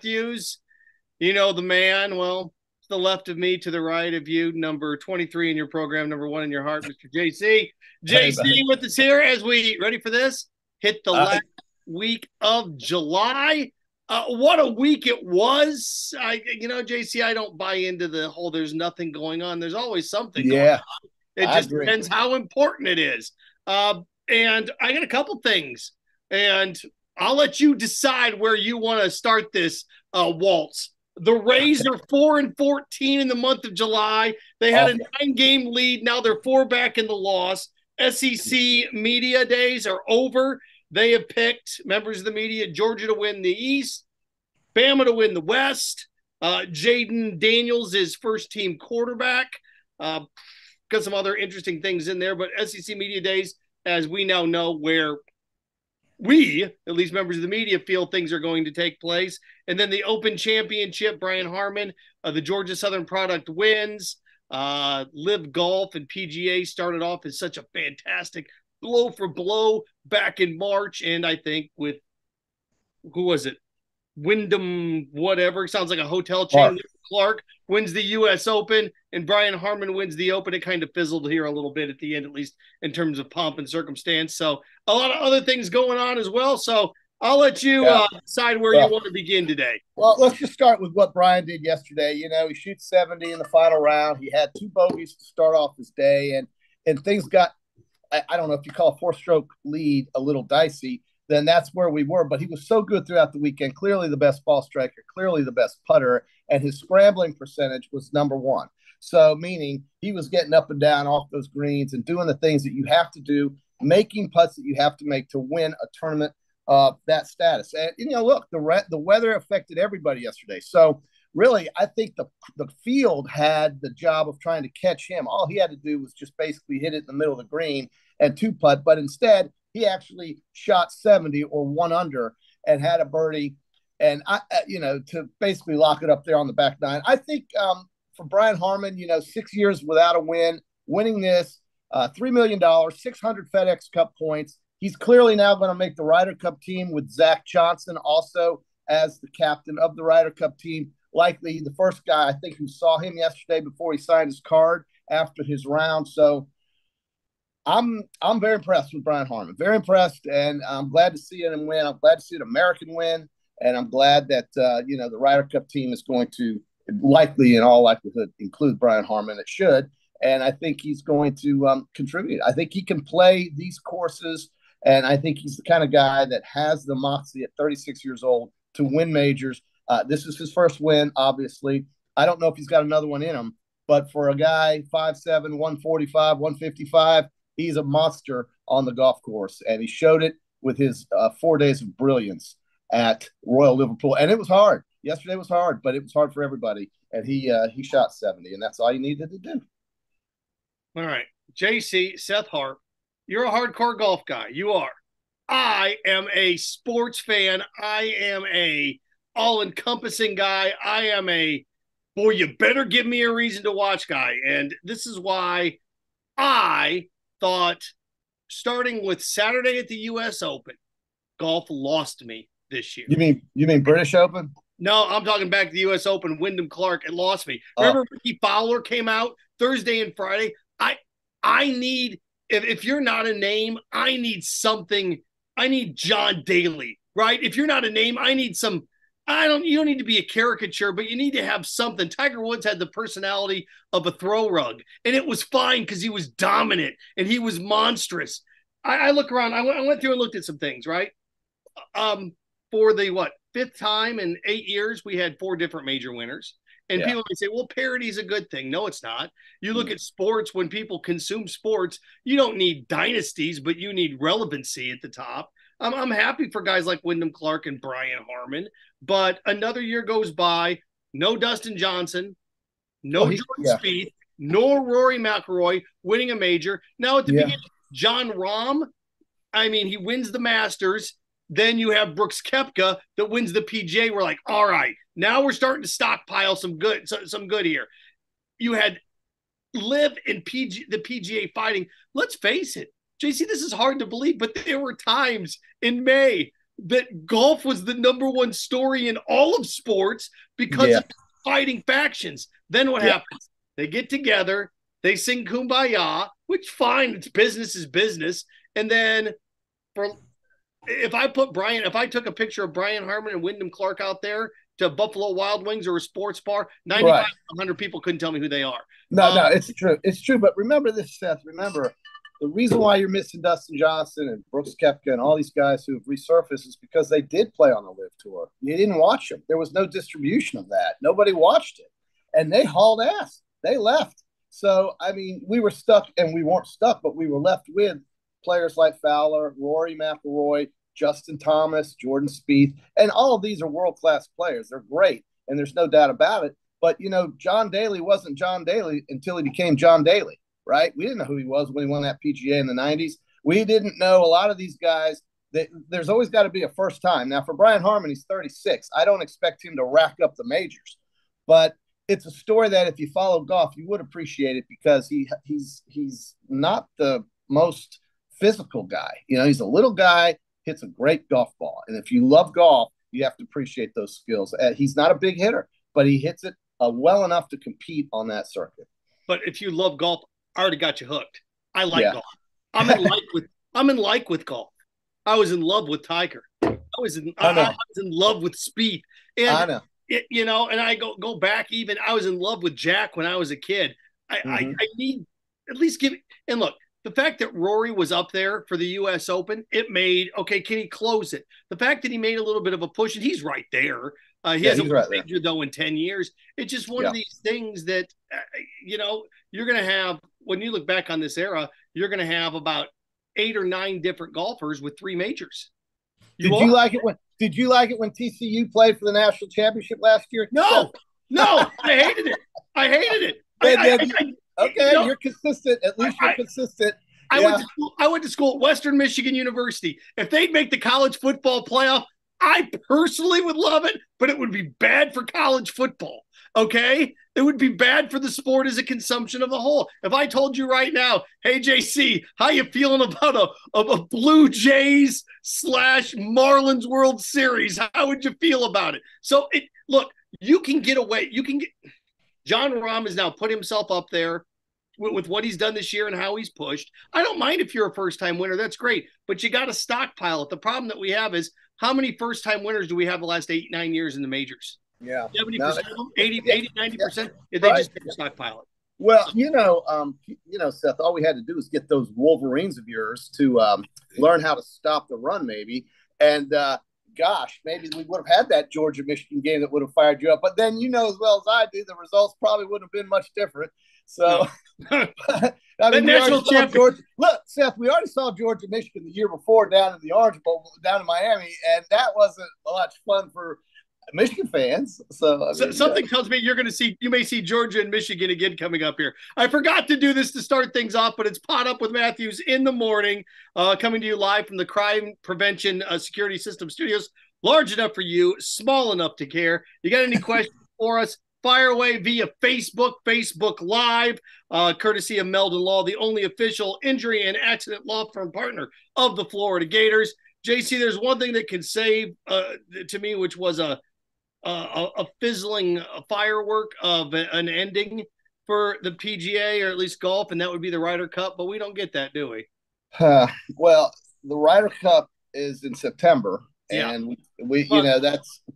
Matthews. You know the man. Well, to the left of me, to the right of you, number 23 in your program, number 1 in your heart, Mr. JC. Hey, JC buddy. with us here as we ready for this. Hit the I last week of July. What a week it was. JC, I don't buy into the whole there's nothing going on. There's always something going Yeah, on. It I just agree. depends how important it is. And I got a couple things, and I'll let you decide where you want to start this waltz. The Rays are 4-14 in the month of July. They had a Awful. 9-game lead. Now they're 4 back in the loss. SEC media days are over. They have picked members of the media Georgia to win the East, Bama to win the West. Jaden Daniels is first team quarterback. Got some other interesting things in there, but SEC media days, as we now know, where we, at least members of the media, feel things are going to take place. And then the Open Championship, Brian Harman, the Georgia Southern product wins. Live Golf and PGA started off as such a fantastic blow for blow back in March. And I think with, who was it? Wyndham, whatever. It sounds like a hotel chain. Mark. Clark wins the U.S. Open, and Brian Harman wins the Open. It kind of fizzled here a little bit at the end, at least in terms of pomp and circumstance. So a lot of other things going on as well. So I'll let you Yeah. decide where you Well, want to begin today. well, let's just start with what Brian did yesterday. You know, he shoots 70 in the final round. He had 2 bogeys to start off his day, and things got, I don't know if you call a 4-stroke lead a little dicey, then that's where we were. But he was so good throughout the weekend. Clearly the best ball striker, clearly the best putter, and his scrambling percentage was number 1. So meaning he was getting up and down off those greens and doing the things that you have to do, making putts that you have to make to win a tournament of that status. And look, the weather affected everybody yesterday. So really, I think the field had the job of trying to catch him. All he had to do was just basically hit it in the middle of the green and 2-putt, but instead he actually shot 70 or 1 under and had a birdie, and to basically lock it up there on the back 9. I think for Brian Harman, 6 years without a win, winning this, $3 million, 600 FedEx Cup points. He's clearly now going to make the Ryder Cup team with Zach Johnson also as the captain of the Ryder Cup team. Likely the first guy, I think, who saw him yesterday before he signed his card after his round. So I'm very impressed with Brian Harman. Very impressed, and I'm glad to see him win. I'm glad to see an American win, and I'm glad that the Ryder Cup team is going to likely, in all likelihood, include Brian Harman. It should, and I think he's going to contribute. I think he can play these courses, and I think he's the kind of guy that has the moxie at 36 years old to win majors. This is his first win, obviously. I don't know if he's got another one in him, but for a guy 5'7", 145, 155, he's a monster on the golf course, and he showed it with his 4 days of brilliance at Royal Liverpool. And it was hard. Yesterday was hard, but it was hard for everybody. And he shot 70, and that's all you needed to do. All right. JC, Seth Hart, you're a hardcore golf guy. You are. I am a sports fan. I am a all-encompassing guy. I am a, boy, you better give me a reason to watch guy. And this is why I thought, starting with Saturday at the U.S. Open, golf lost me this year. You mean British Open? No, I'm talking back to the U.S. Open. Wyndham Clark, it lost me. Oh. Remember Ricky Fowler came out Thursday and Friday? I need, if you're not a name, I need something. I need John Daly, right? If you're not a name, I need some. You don't need to be a caricature, but you need to have something. Tiger Woods had the personality of a throw rug, and it was fine because he was dominant and he was monstrous. I look around, I went through and looked at some things, right? For the 5th time in 8 years, we had 4 different major winners. And Yeah. people may say, well, parity is a good thing. No, it's not. You look at sports, when people consume sports, you don't need dynasties, but you need relevancy at the top. I'm happy for guys like Wyndham Clark and Brian Harman, but another year goes by, no Dustin Johnson, no Jordan Spieth, no Rory McIlroy winning a major. Now at the beginning, Jon Rahm, I mean, he wins the Masters. Then you have Brooks Koepka that wins the PGA. We're like, all right, now we're starting to stockpile some good here. You had Liv and the PGA fighting. Let's face it, JC, this is hard to believe, but there were times in May that golf was the number one story in all of sports because of fighting factions. Then what happens? They get together, they sing Kumbaya, which fine, it's business is business. And then if I took a picture of Brian Harman and Wyndham Clark out there to Buffalo Wild Wings or a sports bar, 95, 100 people couldn't tell me who they are. No, it's true. It's true. But remember this, Seth. Remember, the reason why you're missing Dustin Johnson and Brooks Koepka and all these guys who have resurfaced is because they did play on the LIV Tour. You didn't watch them. There was no distribution of that. Nobody watched it. And they hauled ass. They left. So, I mean, we were stuck, and we weren't stuck, but we were left with players like Fowler, Rory McIlroy, Justin Thomas, Jordan Spieth, and all of these are world-class players. They're great, and there's no doubt about it. But, you know, John Daly wasn't John Daly until he became John Daly, right? We didn't know who he was when he won that PGA in the 90s. We didn't know a lot of these guys. There's always got to be a first time. Now, for Brian Harman, he's 36. I don't expect him to rack up the majors. But it's a story that if you follow golf, you would appreciate it because he's not the most physical guy. You know, he's a little guy, hits a great golf ball. And if you love golf, you have to appreciate those skills. He's not a big hitter, but he hits it well enough to compete on that circuit. But if you love golf, I already got you hooked. I like golf. I'm in like with golf. I was in love with Tiger. I was in love with Spieth. And I know. You know, and I go back even. I was in love with Jack when I was a kid. I need at least give. And look, the fact that Rory was up there for the U.S. Open, it made can he close it? The fact that he made a little bit of a push, and he's right there. He hasn't won a major though in 10 years. It's just one of these things that you know you're going to have when you look back on this era. You're going to have about 8 or 9 different golfers with 3 majors. Did you like it when TCU played for the national championship last year? No, I hated it. I hated it. Okay, you know, you're consistent. At least you're consistent. I went to school at Western Michigan University. If they'd make the college football playoff, I personally would love it, but it would be bad for college football. Okay? It would be bad for the sport as a consumption of a whole. If I told you right now, hey, JC, how you feeling about a Blue Jays / Marlins World Series? How would you feel about it? So, look, you can get away. John Rahm has now put himself up there with what he's done this year and how he's pushed. I don't mind if you're a first-time winner. That's great. But you got to stockpile it. The problem that we have is how many first-time winners do we have the last 8-9 years in the majors? Yeah. 70% of them, 80, 90%, if they just stockpile it. Well, you know, Seth, all we had to do was get those Wolverines of yours to learn how to stop the run, maybe. And gosh, maybe we would have had that Georgia-Michigan game that would have fired you up. But then you know as well as I do, the results probably wouldn't have been much different. So, I mean, look, Seth, we already saw Georgia-Michigan the year before down in the Orange Bowl, down in Miami, and that wasn't much fun for Michigan fans. So, I mean, something tells me you may see Georgia and Michigan again coming up here. I forgot to do this to start things off, but it's Pot Up with Matthews in the morning, coming to you live from the Crime Prevention Security System Studios. Large enough for you, small enough to care. You got any questions for us? Fire away via Facebook Live, courtesy of Meldon Law, the only official injury and accident law firm partner of the Florida Gators. JC, there's one thing that can save to me, which was a fizzling firework of an ending for the PGA, or at least golf, and that would be the Ryder Cup, but we don't get that, do we? Well, the Ryder Cup is in September, and we you know,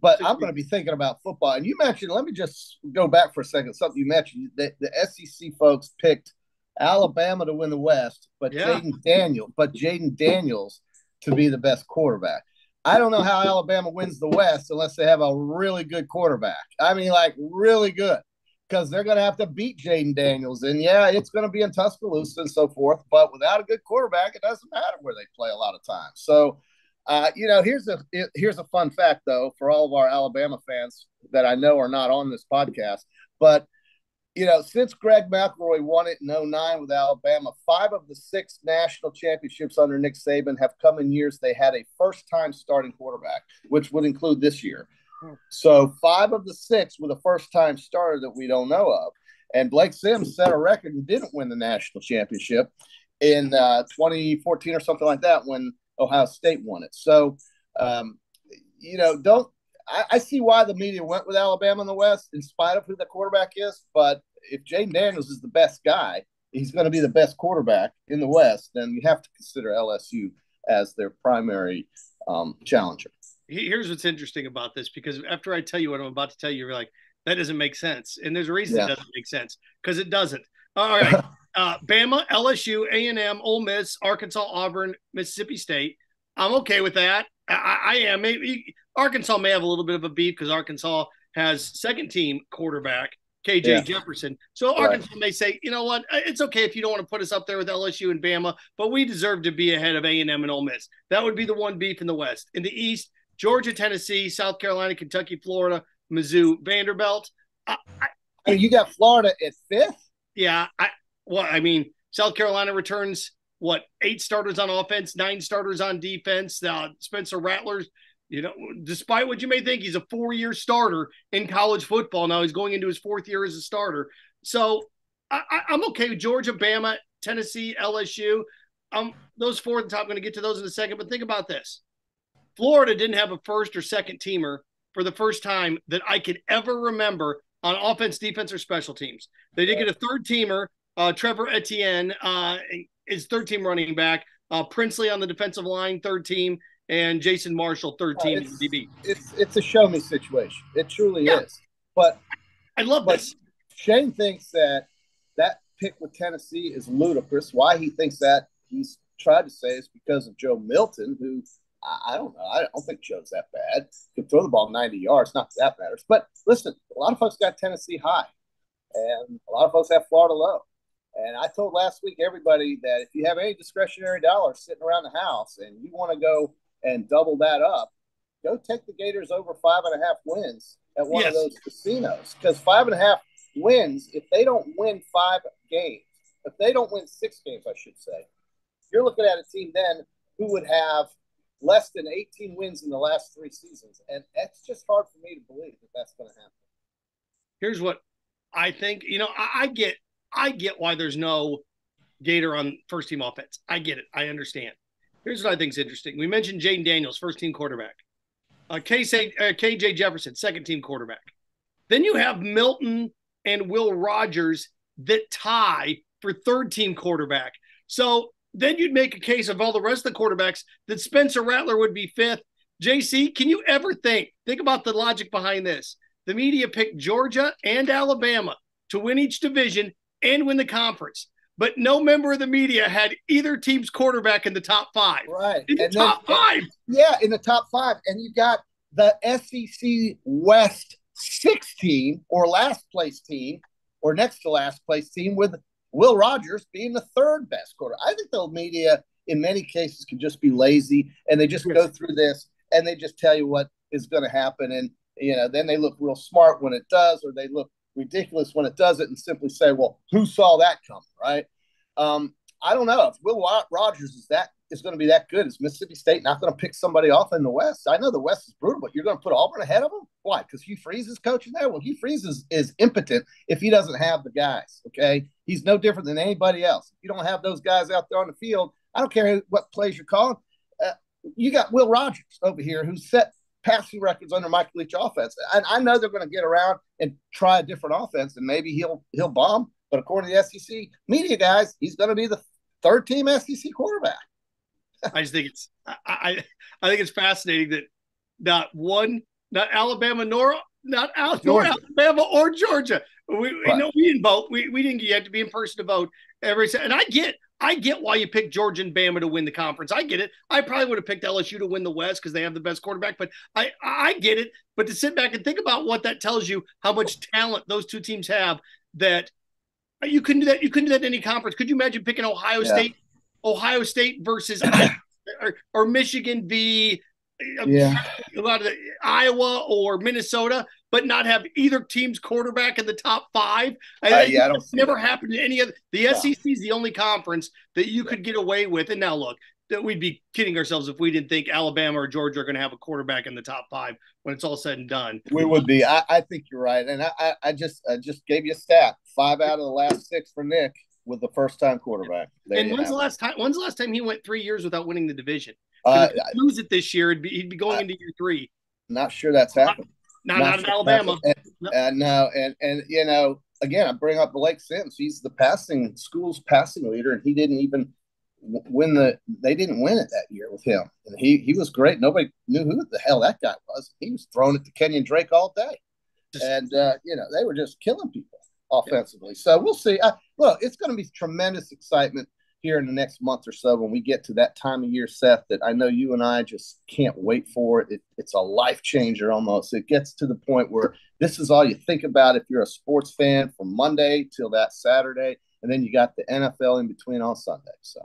but I'm going to be thinking about football. And you mentioned, let me just go back for a second, something you mentioned, that the SEC folks picked Alabama to win the West, but Jaden Daniels to be the best quarterback. I don't know how Alabama wins the West unless they have a really good quarterback. I mean, like really good, because they're going to have to beat Jaden Daniels. And, it's going to be in Tuscaloosa and so forth. But without a good quarterback, it doesn't matter where they play a lot of times. So, here's a fun fact, though, for all of our Alabama fans that I know are not on this podcast. But, since Greg McElroy won it in 2009 with Alabama, 5 of the 6 national championships under Nick Saban have come in years they had a first-time starting quarterback, which would include this year. So 5 of the 6 with a first-time starter that we don't know of. And Blake Sims set a record and didn't win the national championship in 2014 or something like that when Ohio State won it. So, Um, don't I see why the media went with Alabama in the West, in spite of who the quarterback is. But if Jaden Daniels is the best guy, he's going to be the best quarterback in the West, then you have to consider LSU as their primary challenger. Here's what's interesting about this, because after I tell you what I'm about to tell you, you're like, that doesn't make sense. And there's a reason it doesn't make sense, because it doesn't. All right. Bama, LSU, A&M, Ole Miss, Arkansas, Auburn, Mississippi State. I'm okay with that. I am. Maybe Arkansas may have a little bit of a beef because Arkansas has second team quarterback KJ Jefferson. So Arkansas may say, you know what, it's okay if you don't want to put us up there with LSU and Bama, but we deserve to be ahead of A&M and Ole Miss. That would be the one beef in the West. In the East, Georgia, Tennessee, South Carolina, Kentucky, Florida, Mizzou, Vanderbilt. You got Florida at 5th? Yeah. South Carolina returns, 8 starters on offense, 9 starters on defense. Spencer Rattler's, despite what you may think, he's a 4-year starter in college football. Now he's going into his 4th year as a starter. So I'm okay with Georgia, Bama, Tennessee, LSU. Those 4 at the top, I'm going to get to those in a second. But think about this. Florida didn't have a first or second teamer for the first time that I could ever remember on offense, defense, or special teams. They did get a third teamer, Trevor Etienne, is third team running back, Princely on the defensive line, third team, and Jason Marshall, third team DB. It's a show me situation. It truly is. But I love this. Shane thinks that pick with Tennessee is ludicrous. Why he thinks that, he's tried to say, is because of Joe Milton, who I don't know. I don't think Joe's that bad. He can throw the ball 90 yards. Not that matters. But listen, a lot of folks got Tennessee high, and a lot of folks have Florida low. And I told last week everybody that if you have any discretionary dollars sitting around the house and you want to go and double that up, go take the Gators over 5.5 wins at one of those casinos. Because 5.5 wins, if they don't win 5 games, if they don't win 6 games, I should say, you're looking at a team then who would have less than 18 wins in the last 3 seasons. And it's just hard for me to believe that that's going to happen. Here's what I think. I get why there's no Gator on first team offense. I get it. I understand. Here's what I think is interesting. We mentioned Jaden Daniels, first team quarterback. KJ Jefferson, second team quarterback. Then you have Milton and Will Rogers that tie for third team quarterback. So then you'd make a case of all the rest of the quarterbacks that Spencer Rattler would be 5th. JC, can you ever think about the logic behind this? The media picked Georgia and Alabama to win each division and win the conference, but no member of the media had either team's quarterback in the top 5. Right. In the top 5. Yeah, in the top 5. And you got the SEC West 16 or last place team or next to last place team with Will Rogers being the 3rd best quarter. I think the media in many cases can just be lazy, and they just go through this and they just tell you what is going to happen. And, then they look real smart when it does, or they look ridiculous when it doesn't, and simply say, well, who saw that coming, right? I don't know if Will Rogers is going to be that good. Is Mississippi State not going to pick somebody off in the West? I know the West is brutal, but you're going to put Auburn ahead of them? Why? Because Hugh Freeze is coaching there? Well, Hugh Freeze is impotent if he doesn't have the guys, okay? He's no different than anybody else. If you don't have those guys out there on the field, I don't care what plays you're calling. You got Will Rogers over here who set passing records under Mike Leach offense. And I know they're going to get around and try a different offense, and maybe he'll bomb. But according to the SEC media guys, he's going to be the 3rd team SEC quarterback. I just think I think it's fascinating that not Alabama nor Alabama or Georgia. We didn't vote. We didn't get to be in person to vote and I get why you picked Georgia and Bama to win the conference. I get it. I probably would have picked LSU to win the West because they have the best quarterback, but I get it. But to sit back and think about what that tells you, how much talent those two teams have, that you couldn't do that. You couldn't do that in any conference. Could you imagine picking Ohio State versus or Michigan v. Iowa or Minnesota, but not have either team's quarterback in the top 5? It's never happened in any of the SEC is the only conference that you could get away with. And now look, that we'd be kidding ourselves if we didn't think Alabama or Georgia are going to have a quarterback in the top 5 when it's all said and done. We would be. I think you're right. And I just gave you a stat. 5 out of the last 6 for Nick with the first time quarterback. And when's the last time he went 3 years without winning the division? Uh, If he lose it this year, he'd be going into year 3. not sure that's happened. Not in Sure Alabama. No, and again, I bring up Blake Sims. He's the school's passing leader, and he didn't even win they didn't win it that year with him. And he was great. Nobody knew who the hell that guy was. He was throwing it to Kenyon Drake all day. And they were just killing people offensively. So we'll see. Look, it's going to be tremendous excitement here in the next month or so when we get to that time of year, Seth, that I know you and I just can't wait for it. It's a life changer almost. It gets to the point where this is all you think about if you're a sports fan from Monday till that Saturday. And then you got the NFL in between on Sunday. So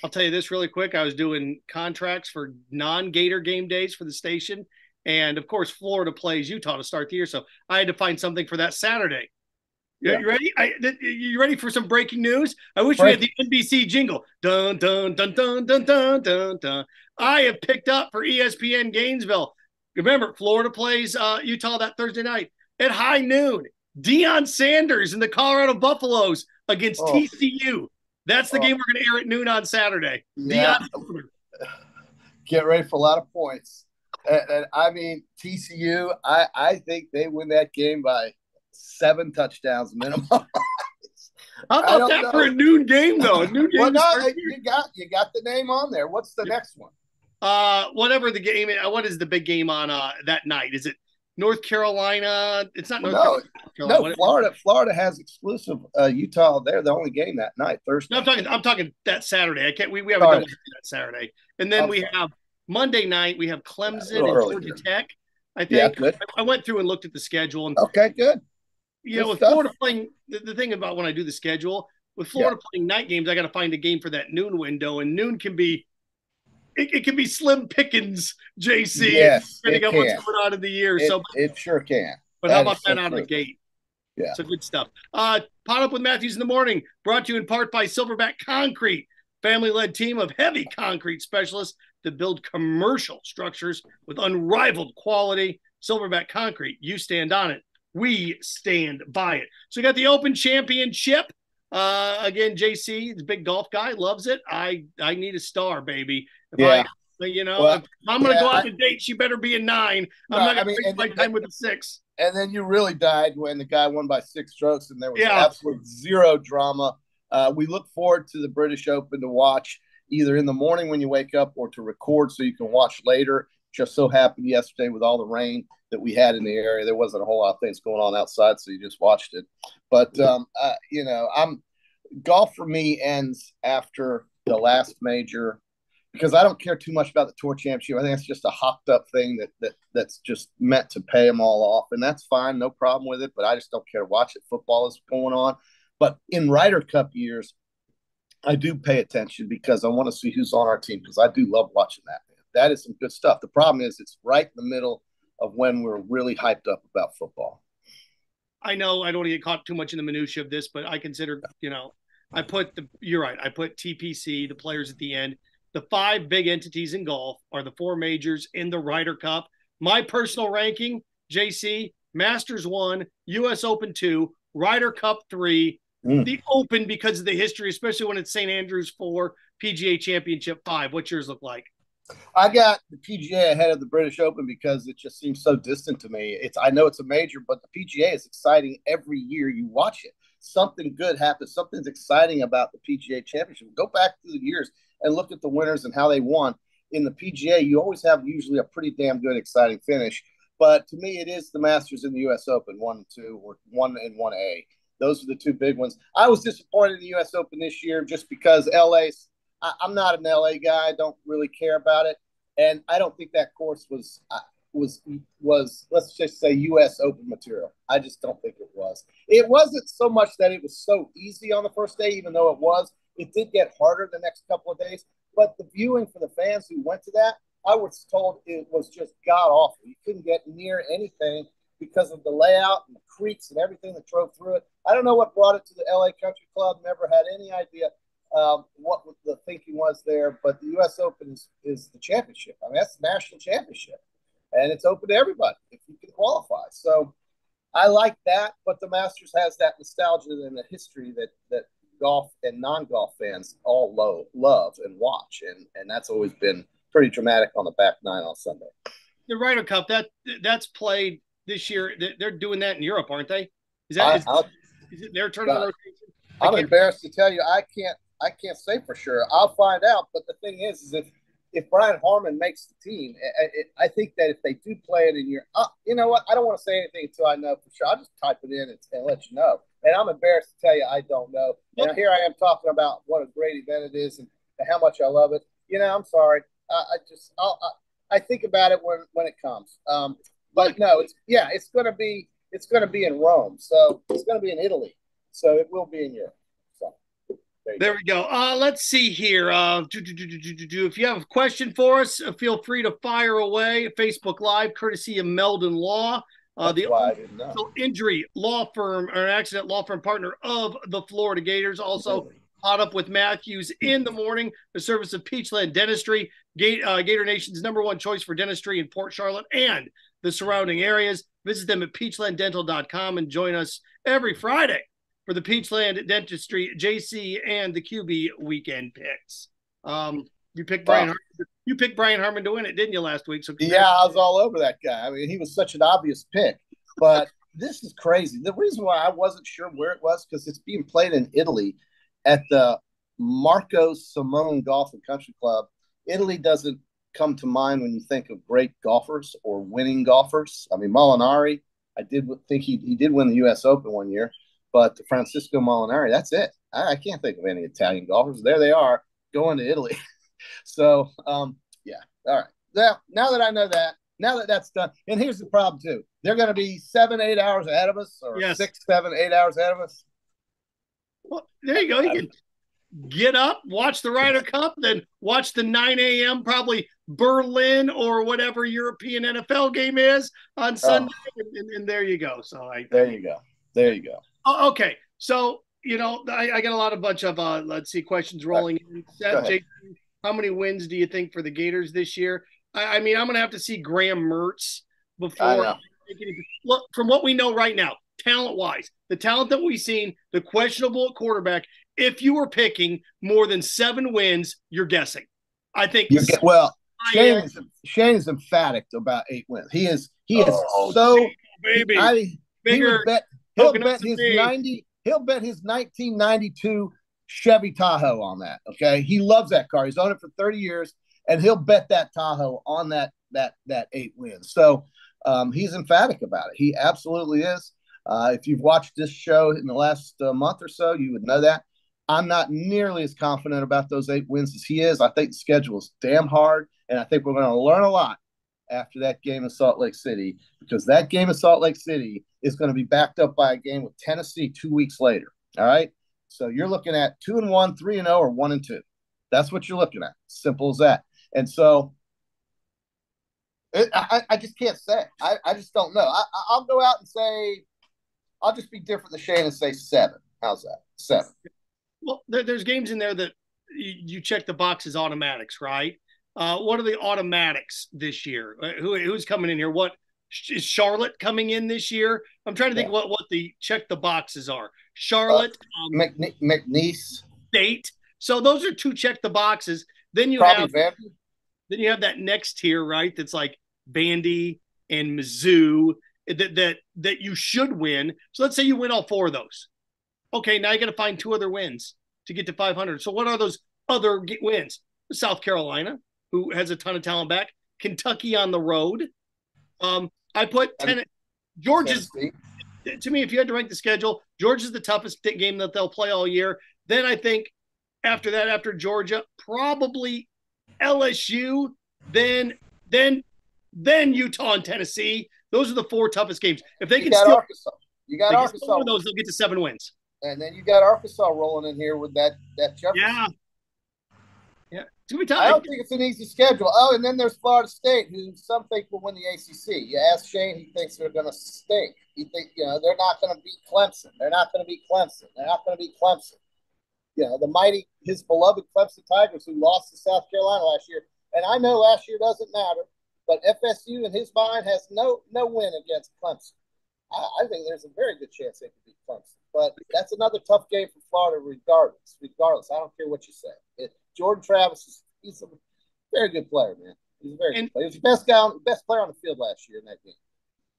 I'll tell you this really quick. I was doing contracts for non-Gator game days for the station. And, of course, Florida plays Utah to start the year. So I had to find something for that Saturday. You ready? You ready for some breaking news? I wish we had the NBC jingle. Dun, dun, dun, dun, dun, dun, dun, dun. I have picked up for ESPN Gainesville. Remember, Florida plays Utah that Thursday night at high noon. Deion Sanders and the Colorado Buffaloes against TCU. That's the game we're going to air at noon on Saturday. Yeah. Get ready for a lot of points. And I mean, TCU, I think they win that game by 7 touchdowns minimum. How about that for a noon game, though? A noon game. Well, no, you got the name on there. What's the next one? Whatever the game. What is the big game on that night? Is it North Carolina? It's not North Carolina. No, Florida has exclusive Utah. They're the only game that night, Thursday. No, I'm talking that Saturday. I can't. We haven't done that Saturday, and then we have Monday night. We have Clemson and Georgia Tech. I think. Yeah, good. I went through and looked at the schedule. And, okay, good. With Florida playing, the thing about when I do the schedule, with Florida playing night games, I got to find a game for that noon window, and noon can be. It can be slim pickings, JC, depending on what's going on in the year. It sure can. But how about that out of the gate? Yeah. So good stuff. Pot Up with Matthews in the morning, brought to you in part by Silverback Concrete, family-led team of heavy concrete specialists that build commercial structures with unrivaled quality. Silverback Concrete, you stand on it. We stand by it. So we got the Open Championship. Again, JC, the big golf guy, loves it. I need a star, baby. If I'm going to go out to date, she better be a 9. I'm not going to waste my time with a 6. And then you really died when the guy won by 6 strokes, and there was absolute zero drama. We look forward to the British Open to watch either in the morning when you wake up or to record so you can watch later. Just so happened yesterday with all the rain that we had in the area, there wasn't a whole lot of things going on outside, so you just watched it. But golf for me ends after the last major because I don't care too much about the Tour Championship. I think it's just a hopped up thing that's just meant to pay them all off, and that's fine, no problem with it. But I just don't care to watch it. Football is going on, but in Ryder Cup years, I do pay attention because I want to see who's on our team because I do love watching that. That is some good stuff. The problem is it's right in the middle of when we're really hyped up about football. I know I don't want to get caught too much in the minutia of this, but I consider, you're right. I put TPC, the players at the end. The 5 big entities in golf are the 4 majors in the Ryder Cup. My personal ranking, JC, Masters 1, US Open 2, Ryder Cup 3, the Open because of the history, especially when it's St. Andrews 4, PGA Championship 5. What's yours look like? I got the PGA ahead of the British Open because it just seems so distant to me. I know it's a major, but the PGA is exciting every year you watch it. Something good happens. Something's exciting about the PGA Championship. Go back through the years and look at the winners and how they won. In the PGA, you always have usually a pretty damn good, exciting finish. But to me, it is the Masters in the U.S. Open, 1 and 2, or 1 and 1A. Those are the 2 big ones. I was disappointed in the U.S. Open this year just because LA's I'm not an LA guy. I don't really care about it. And I don't think that course was let's just say US Open material. I just don't think it was. It wasn't so much that it was so easy on the first day, even though it was. It did get harder the next couple of days. But the viewing for the fans who went to that, I was told it was just god awful. You couldn't get near anything because of the layout and the creeks and everything that drove through it. I don't know what brought it to the LA Country Club. Never had any idea what the thinking was there, but the U.S. Open is the championship. I mean, that's the national championship, and it's open to everybody if you can qualify. So I like that, but the Masters has that nostalgia and the history that golf and non-golf fans all love and watch, and that's always been pretty dramatic on the back nine on Sunday. The Ryder Cup that's played this year. They're doing that in Europe, aren't they? Is it their turn of the rotation? I'm embarrassed to tell you, I can't say for sure. I'll find out. But the thing is if Brian Harman makes the team, I think that if they do play it in your, you know what? I don't want to say anything until I know for sure. I'll just type it in and let you know. And I'm embarrassed to tell you I don't know. And here I am talking about what a great event it is and how much I love it. You know, I'm sorry. I think about it when it comes. But no, it's going to be in Rome. So it's going to be in Italy. So it will be in Europe. So there we go. Let's see here. If you have a question for us, feel free to fire away. Facebook Live, courtesy of Meldon Law. The injury law firm or an accident law firm partner of the Florida Gators. Also caught up with Matthews in the morning. The service of Peachland Dentistry, Gator Nation's #1 choice for dentistry in Port Charlotte and the surrounding areas. Visit them at peachlanddental.com and join us every Friday for the Peachland Dentistry JC and the QB weekend picks. You picked Brian. You picked Brian Harman to win it, didn't you, last week? So yeah, I was all over that guy. I mean, he was such an obvious pick. But this is crazy. The reason why I wasn't sure where it was because it's being played in Italy at the Marco Simone Golf and Country Club. Italy doesn't come to mind when you think of great golfers or winning golfers. I mean, Molinari, I did think he did win the U.S. Open one year, but Francisco Molinari, that's it. I can't think of any Italian golfers. There they are going to Italy. So, yeah. All right. Now that I know that, now that that's done, and here's the problem too. They're going to be 7-8 hours ahead of us, or 6, 7, 8 hours ahead of us. Well, there you go. You can get up, watch the Ryder Cup, then watch the 9 a.m. probably Berlin or whatever European NFL game is on Sunday, and there you go. So there you go. Oh, okay. So, you know, I got a bunch of let's see, questions rolling in. Seth, Jason, how many wins do you think for the Gators this year? I mean, I'm going to have to see Graham Mertz before. Look, from what we know right now, talent-wise, the talent that we've seen, the questionable at quarterback, if you were picking more than 7 wins, you're guessing. I think. Shane is emphatic about 8 wins. He is so baby. He'll bet his 1992 Chevy Tahoe on that. Okay, he loves that car. He's owned it for 30 years, and he'll bet that Tahoe on that 8 wins. So he's emphatic about it. He absolutely is. If you've watched this show in the last month or so, you would know that. I'm not nearly as confident about those 8 wins as he is. I think the schedule is damn hard, and I think we're going to learn a lot after that game in Salt Lake City, because that game in Salt Lake City is going to be backed up by a game with Tennessee 2 weeks later. All right? So you're looking at 2-1, 3-0, or 1-2. That's what you're looking at. Simple as that. And so I just can't say. I just don't know. I'll go out and say I'll just be different than Shane and say 7. How's that? 7. Well, there's games in there that you check the boxes automatics, right? What are the automatics this year? Who's coming in here? What is Charlotte coming in this year? I'm trying to think what the check the boxes are. Charlotte, McNeese, State. So those are 2 check the boxes. Then you have that next tier, right? That's like Vandy and Mizzou that you should win. So let's say you win all 4 of those. Okay, now you got to find 2 other wins to get to 500. So what are those other wins? South Carolina, who has a ton of talent back. Kentucky on the road. I put Georgia's. To me, if you had to rank the schedule, Georgia's the toughest game that they'll play all year. Then I think after that, after Georgia, probably LSU. Then Utah and Tennessee. Those are the 4 toughest games. If they can steal Arkansas, you got Arkansas. One of those, they'll get to 7 wins. And then you got Arkansas rolling in here with that Jefferson. Yeah. It's gonna be tough. I don't think it's an easy schedule. Oh, and then there's Florida State, who some think will win the ACC. You ask Shane, he thinks they're going to stink. He thinks, they're not going to beat Clemson. They're not going to beat Clemson. They're not going to beat Clemson. The mighty, his beloved Clemson Tigers, who lost to South Carolina last year. And I know last year doesn't matter, but FSU in his mind has no win against Clemson. I think there's a very good chance they could beat Clemson. But that's another tough game for Florida regardless. I don't care what you say. Jordan Travis, Very good player, man. He's a very good player. He was the best player on the field last year in that game.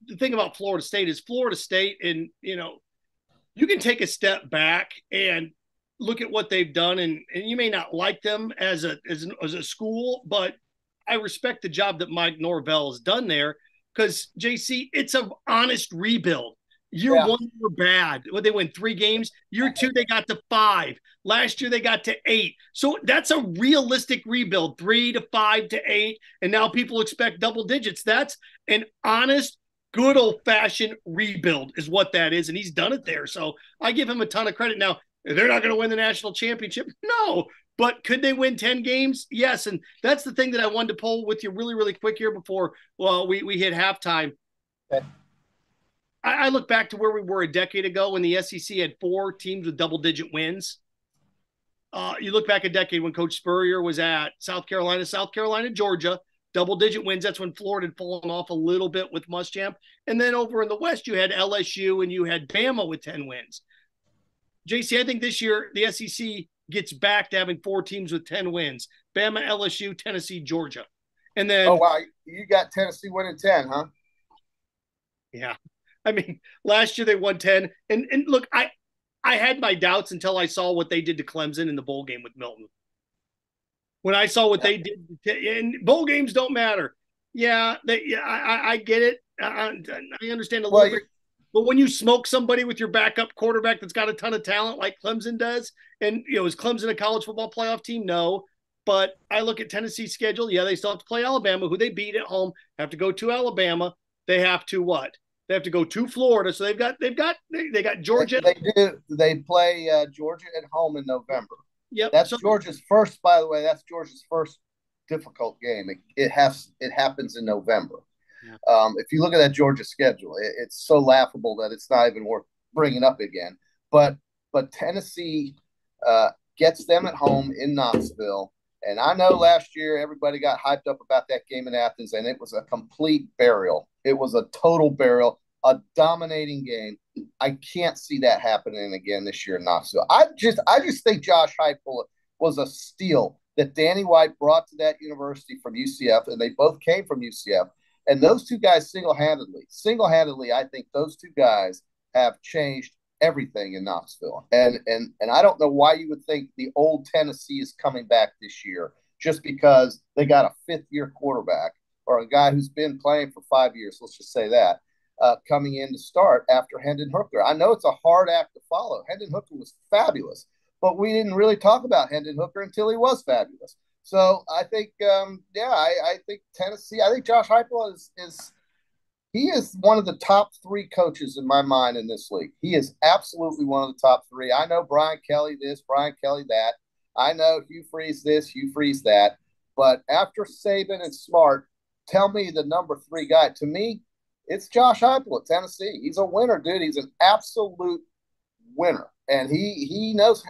The thing about Florida State is Florida State, and you can take a step back and look at what they've done, and you may not like them as a school, but I respect the job that Mike Norvell has done there because, JC, it's an honest rebuild. Year one, they were bad. They win 3 games. Year 2, they got to 5. Last year, they got to 8. So that's a realistic rebuild, 3 to 5 to 8. And now people expect double digits. That's an honest, good old-fashioned rebuild is what that is. And he's done it there. So I give him a ton of credit. Now, they're not going to win the national championship. No. But could they win 10 games? Yes. And that's the thing that I wanted to pull with you really, really quick here before we hit halftime. Okay. I look back to where we were a decade ago when the SEC had 4 teams with double-digit wins. You look back a decade when Coach Spurrier was at South Carolina, Georgia, double-digit wins. That's when Florida had fallen off a little bit with Muschamp. And then over in the West, you had LSU and you had Bama with 10 wins. JC, I think this year the SEC gets back to having 4 teams with 10 wins. Bama, LSU, Tennessee, Georgia. And then – oh, wow. You got Tennessee winning 10, huh? Yeah. I mean, last year they won 10. And look, I had my doubts until I saw what they did to Clemson in the bowl game with Milton. When I saw what they did, and bowl games don't matter. Yeah, I get it. I understand a little bit. But when you smoke somebody with your backup quarterback that's got a ton of talent like Clemson does, and, is Clemson a college football playoff team? No. But I look at Tennessee's schedule. Yeah, they still have to play Alabama, who they beat at home, have to go to Alabama. They have to what? They have to go to Florida. So they got Georgia. They do. They play Georgia at home in November. Yep. That's Georgia's first, by the way, that's Georgia's first difficult game. It happens in November. Yeah. If you look at that Georgia schedule, it's so laughable that it's not even worth bringing up again. But Tennessee gets them at home in Knoxville. And I know last year everybody got hyped up about that game in Athens, and it was a complete burial. It was a total burial, a dominating game. I can't see that happening again this year in Knoxville. I just think Josh Heupel was a steal that Danny White brought to that university from UCF, and they both came from UCF. And those two guys single-handedly, I think those two guys have changed everything in Knoxville. And I don't know why you would think the old Tennessee is coming back this year just because they got a 5th-year quarterback or a guy who's been playing for 5 years, let's just say that, coming in to start after Hendon Hooker. I know it's a hard act to follow. Hendon Hooker was fabulous, but we didn't really talk about Hendon Hooker until he was fabulous. So I think, I think Tennessee, I think Josh Heupel he is one of the top 3 coaches in my mind in this league. He is absolutely one of the top 3. I know Brian Kelly this, Brian Kelly that. I know Hugh Freeze this, Hugh Freeze that. But after Saban and Smart, tell me the number 3 guy. To me, it's Josh Heupel at Tennessee. He's a winner, dude. He's an absolute winner. And he knows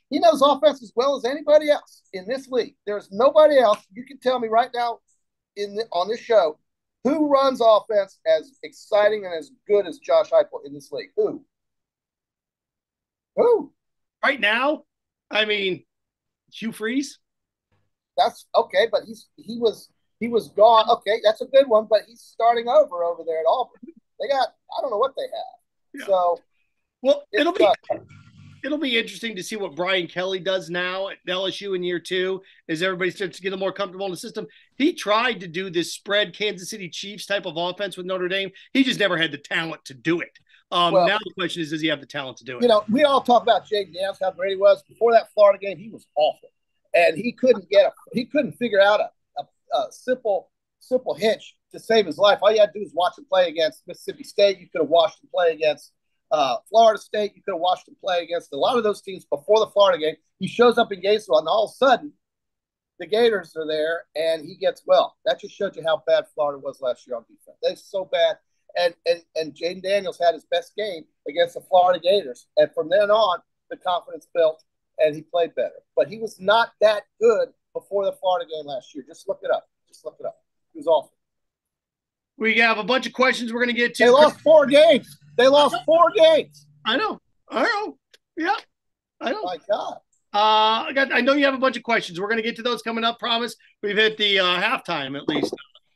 he knows offense as well as anybody else in this league. There's nobody else. You can tell me right now on this show who runs offense as exciting and as good as Josh Heupel in this league. Who? Right now, I mean, Hugh Freeze. That's okay, but he was gone. Okay, that's a good one, but he's starting over there at Auburn. They got, I don't know what they have. Yeah. So, well, it'll be interesting to see what Brian Kelly does now at LSU in year 2 as everybody starts to get more comfortable in the system. He tried to do this spread Kansas City Chiefs type of offense with Notre Dame. He just never had the talent to do it. Now the question is, does he have the talent to do it? We all talk about Jayden Daniels, how great he was. Before that Florida game, he was awful. And he couldn't figure out a simple hitch to save his life. All you had to do was watch him play against Mississippi State. You could have watched him play against Florida State. You could have watched him play against a lot of those teams before the Florida game. He shows up in Gainesville, and all of a sudden, the Gators are there, and he gets well. That just showed you how bad Florida was last year on defense. They're so bad. And Jayden Daniels had his best game against the Florida Gators. And from then on, the confidence built, and he played better. But he was not that good before the Florida game last year. Just look it up. He was awful. We have a bunch of questions we're going to get to. They lost 4 games. I know. Yeah, I know. My God. I know you have a bunch of questions. We're going to get to those coming up. Promise. We've hit the halftime at least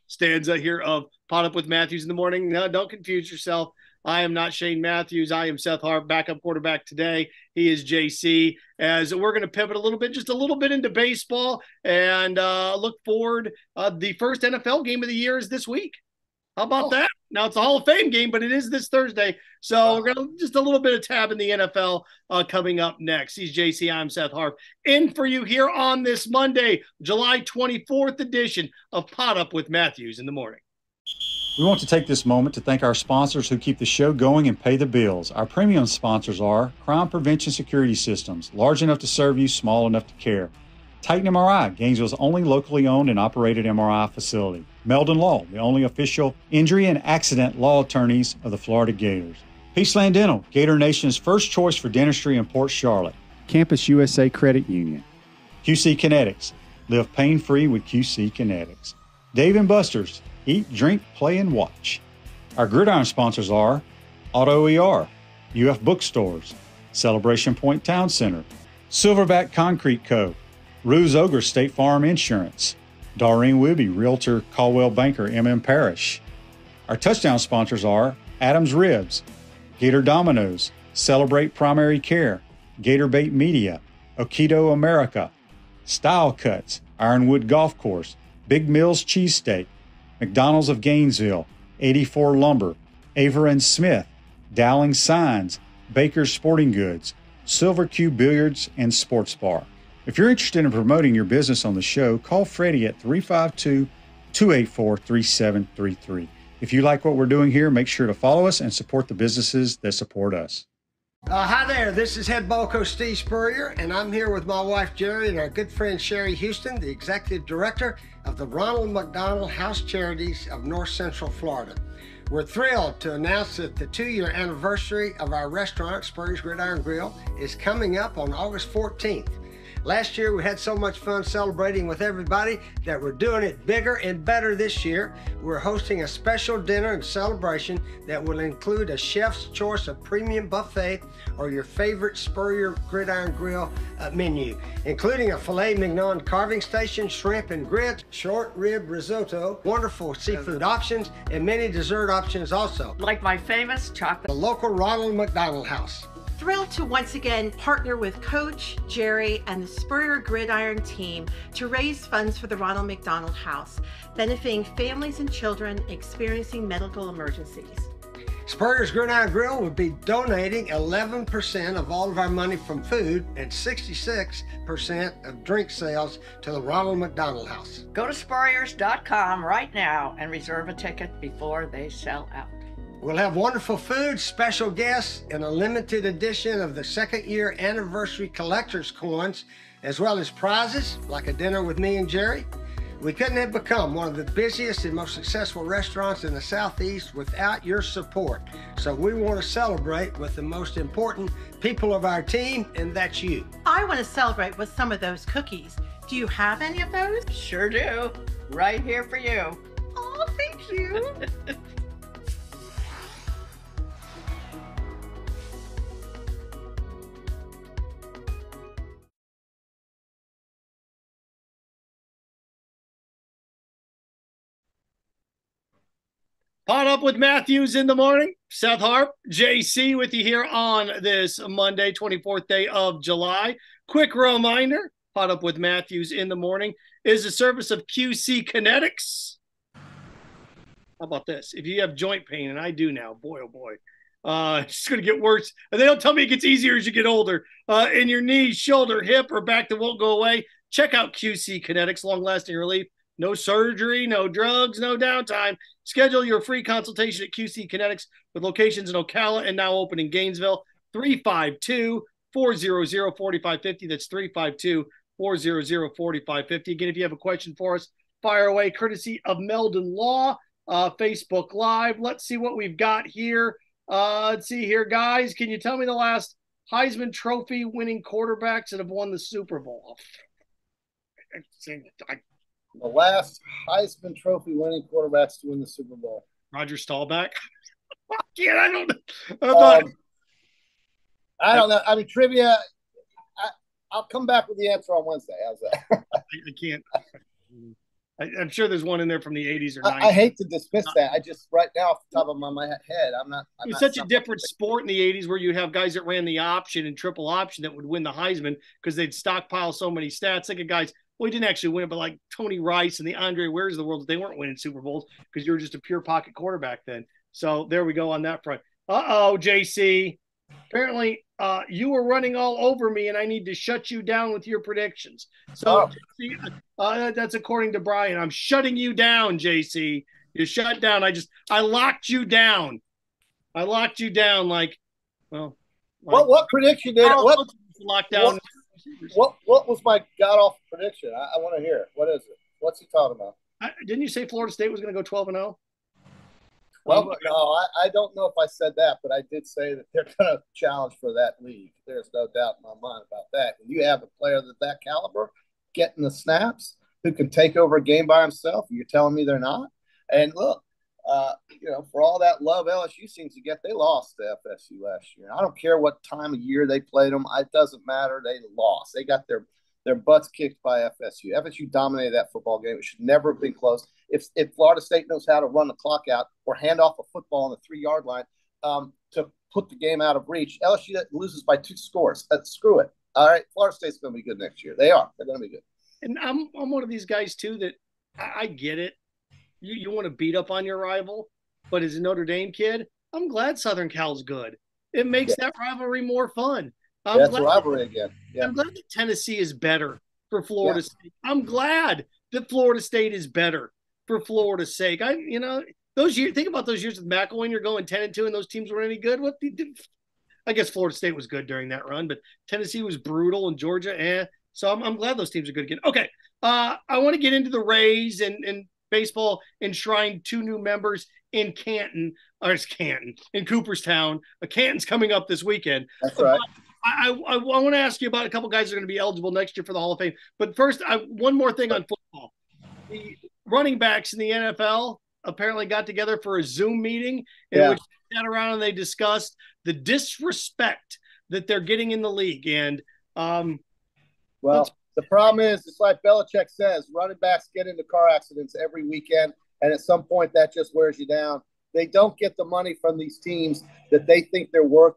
stanza here of Pot Up with Matthews in the morning. No, don't confuse yourself. I am not Shane Matthews. I am Seth Harp, backup quarterback today. He is JC. As we're going to pivot just a little bit into baseball, and look forward. The first NFL game of the year is this week. How about that? Now it's a Hall of Fame game, but it is this Thursday. So we're going to just a little bit of tab in the NFL coming up next. He's JC. I'm Seth Harp. In for you here on this Monday, July 24th edition of Pot Up with Matthews in the morning. We want to take this moment to thank our sponsors who keep the show going and pay the bills. Our premium sponsors are Crime Prevention Security Systems, large enough to serve you, small enough to care. Titan MRI, Gainesville's only locally owned and operated MRI facility. Meldon Law, the only official injury and accident law attorneys of the Florida Gators. Peaceland Dental, Gator Nation's first choice for dentistry in Port Charlotte. Campus USA Credit Union. QC Kinetics, live pain-free with QC Kinetics. Dave & Buster's, eat, drink, play, and watch. Our gridiron sponsors are Auto ER, UF Bookstores, Celebration Point Town Center, Silverback Concrete Co., Ruse Ogre State Farm Insurance, Doreen Wibby, Realtor Caldwell Banker, MM Parish. Our touchdown sponsors are Adams Ribs, Gator Dominoes, Celebrate Primary Care, Gator Bait Media, Okido America, Style Cuts, Ironwood Golf Course, Big Mills Cheesesteak, McDonald's of Gainesville, 84 Lumber, Aver and Smith, Dowling Signs, Baker's Sporting Goods, Silver Cube Billiards and Sports Bar. If you're interested in promoting your business on the show, call Freddie at 352-284-3733. If you like what we're doing here, make sure to follow us and support the businesses that support us. Hi there, this is Head Ball Coach Steve Spurrier, and I'm here with my wife Jerry and our good friend Sherry Houston, the Executive Director of the Ronald McDonald House Charities of North Central Florida. We're thrilled to announce that the 2-year anniversary of our restaurant, Spurrier's Gridiron Grill, is coming up on August 14th. Last year, we had so much fun celebrating with everybody that we're doing it bigger and better this year. We're hosting a special dinner and celebration that will include a chef's choice of premium buffet or your favorite Spurrier Gridiron Grill menu, including a filet mignon carving station, shrimp and grits, short rib risotto, wonderful seafood options, and many dessert options also. Like my famous chocolate. The local Ronald McDonald House. Thrilled to once again partner with Coach Jerry and the Spurrier Gridiron team to raise funds for the Ronald McDonald House, benefiting families and children experiencing medical emergencies. Spurrier's Gridiron Grill will be donating 11% of all of our money from food and 66% of drink sales to the Ronald McDonald House. Go to Spurriers.com right now and reserve a ticket before they sell out. We'll have wonderful food, special guests, and a limited edition of the 2nd year anniversary collector's coins, as well as prizes like a dinner with me and Jerry. We couldn't have become one of the busiest and most successful restaurants in the Southeast without your support. So we want to celebrate with the most important people of our team, and that's you. I want to celebrate with some of those cookies. Do you have any of those? Sure do. Right here for you. Oh, thank you. Pot Up with Matthews in the morning. Seth Harp, JC with you here on this Monday, 24th day of July. Quick reminder, Pot Up with Matthews in the morning is a service of QC Kinetics. How about this? If you have joint pain, and I do now, boy, oh boy, it's going to get worse. And they don't tell me it gets easier as you get older. In your knee, shoulder, hip, or back that won't go away, check out QC Kinetics, long-lasting relief. No surgery, no drugs, no downtime. Schedule your free consultation at QC Kinetics with locations in Ocala and now open in Gainesville. 352-400-4550. That's 352-400-4550. Again, if you have a question for us, fire away, courtesy of Meldon Law, Facebook Live. Let's see what we've got here. Let's see here, guys. Can you tell me the last Heisman Trophy winning quarterbacks that have won the Super Bowl? The last Heisman Trophy winning quarterbacks to win the Super Bowl. Roger Staubach. Yeah, I don't know. I don't know. I mean, trivia. I'll come back with the answer on Wednesday. How's that? I can't. I'm sure there's one in there from the 80s or 90s. I hate to dismiss that. I just right now off the top of my head, I'm not. It was such a different sport in the 80s where you'd have guys that ran the option and triple option that would win the Heisman because they'd stockpile so many stats. Like guys, well, he didn't actually win it, but like Tony Rice and the Andre Wares of the world, they weren't winning Super Bowls because you were just a pure pocket quarterback then. So there we go on that front. JC. Apparently, you were running all over me, and I need to shut you down with your predictions. So that's according to Brian. I'm shutting you down, JC. You're shut down. I locked you down. I locked you down like, well. What prediction did what lockdown? What was my god awful prediction? I want to hear it. What is it? What's he talking about? Didn't you say Florida State was going to go 12-0? Well, no, I don't know if I said that, but I did say that they're going to challenge for that league. There's no doubt in my mind about that. When you have a player of that caliber getting the snaps who can take over a game by himself, you're telling me they're not? And look, for all that love LSU seems to get, they lost to FSU last year. I don't care what time of year they played them. It doesn't matter. They lost. They got their butts kicked by FSU. FSU dominated that football game. It should never have been close. If Florida State knows how to run the clock out or hand off a football on the 3-yard line to put the game out of reach, LSU loses by 2 scores. Screw it. All right, Florida State's going to be good next year. They are. They're going to be good. And I'm one of these guys, too, that I get it. You want to beat up on your rival, but as a Notre Dame kid, I'm glad Southern Cal's good. It makes that rivalry more fun. That's a rivalry again. Yeah. I'm glad that Tennessee is better for Florida State. I'm glad that Florida State is better for Florida's sake. Those years. Think about those years with McElwain. You're going 10-2, and those teams weren't any good. I guess Florida State was good during that run, but Tennessee was brutal, and Georgia, So I'm glad those teams are good again. Okay, I want to get into the Rays and baseball enshrined 2 new members in Canton, in Cooperstown. Canton's coming up this weekend. That's right. I want to ask you about a couple guys that are going to be eligible next year for the Hall of Fame. But first, one more thing on football. The running backs in the NFL apparently got together for a Zoom meeting in which they sat around and they discussed the disrespect that they're getting in the league. And the problem is, it's like Belichick says, running backs get into car accidents every weekend, and at some point that just wears you down. They don't get the money from these teams that they think they're worth.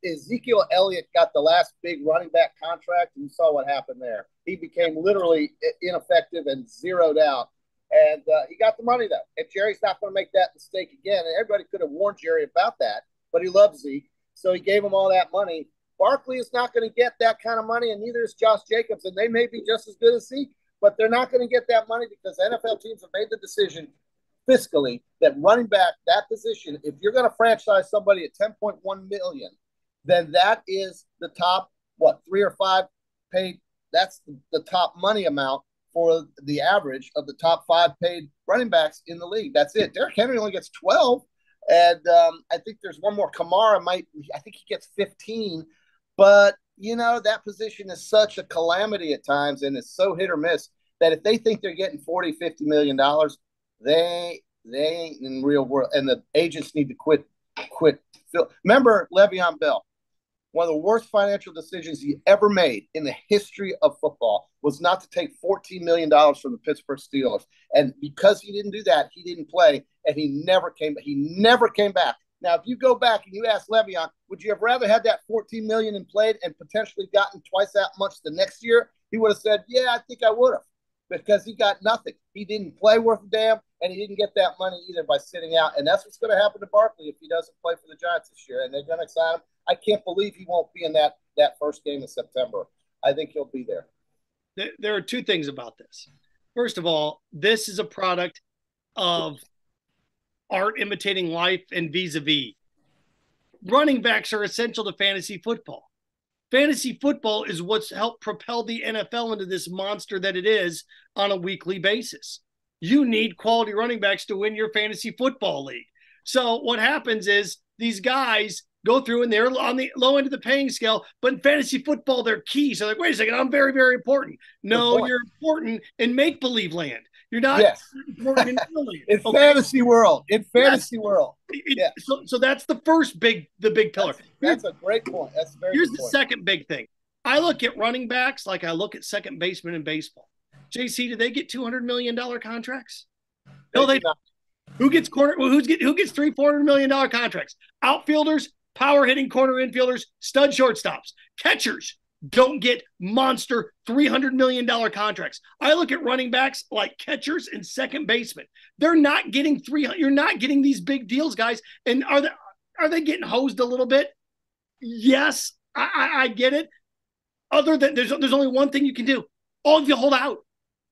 Ezekiel Elliott got the last big running back contract, and you saw what happened there. He became literally ineffective and zeroed out. And he got the money, though. And Jerry's not going to make that mistake again. And everybody could have warned Jerry about that, but he loves Zeke, so he gave him all that money. Barkley is not going to get that kind of money, and neither is Josh Jacobs, and they may be just as good as Zeke, but they're not going to get that money because NFL teams have made the decision fiscally that running back, that position, if you're going to franchise somebody at $10.1 million, then that is the top, 3 or 5 paid. That's the top money amount for the average of the top 5 paid running backs in the league. That's it. Derrick Henry only gets 12. And I think there's one more. Kamara I think he gets 15. But, that position is such a calamity at times, and it's so hit or miss that if they think they're getting $40, $50 million, they ain't in the real world. And the agents need to quit. Remember Le'Veon Bell? One of the worst financial decisions he ever made in the history of football was not to take $14 million from the Pittsburgh Steelers. And because he didn't do that, he didn't play, and he never came back. Now, if you go back and you ask Le'Veon, would you have rather had that $14 million and played and potentially gotten twice that much the next year? He would have said, yeah, I think I would have, because he got nothing. He didn't play worth a damn, and he didn't get that money either by sitting out. And that's what's going to happen to Barkley if he doesn't play for the Giants this year. And they're going to sign him. I can't believe he won't be in that first game in September. I think he'll be there. There are 2 things about this. First of all, this is a product of art imitating life and vis-a-vis. Running backs are essential to fantasy football. Fantasy football is what's helped propel the NFL into this monster that it is on a weekly basis. You need quality running backs to win your fantasy football league. So what happens is these guys go through and they're on the low end of the paying scale, but in fantasy football, they're key. So like, wait a second, I'm very, very important. No, you're important in make-believe land. You're not important in real land. In fantasy world. In fantasy world. So that's the first big pillar. That's a great point. That's a very Here's good the point. second big thing. I look at running backs like I look at second basemen in baseball. JC, do they get $200 million contracts? No, they don't. Who gets who gets $300-400 million contracts? Outfielders, power hitting corner infielders, stud shortstops, catchers don't get monster $300 million contracts. I look at running backs like catchers and second basemen. They're not getting 300. You're not getting these big deals, guys. And are they getting hosed a little bit? Yes, I get it. Other than there's only one thing you can do. All of you hold out.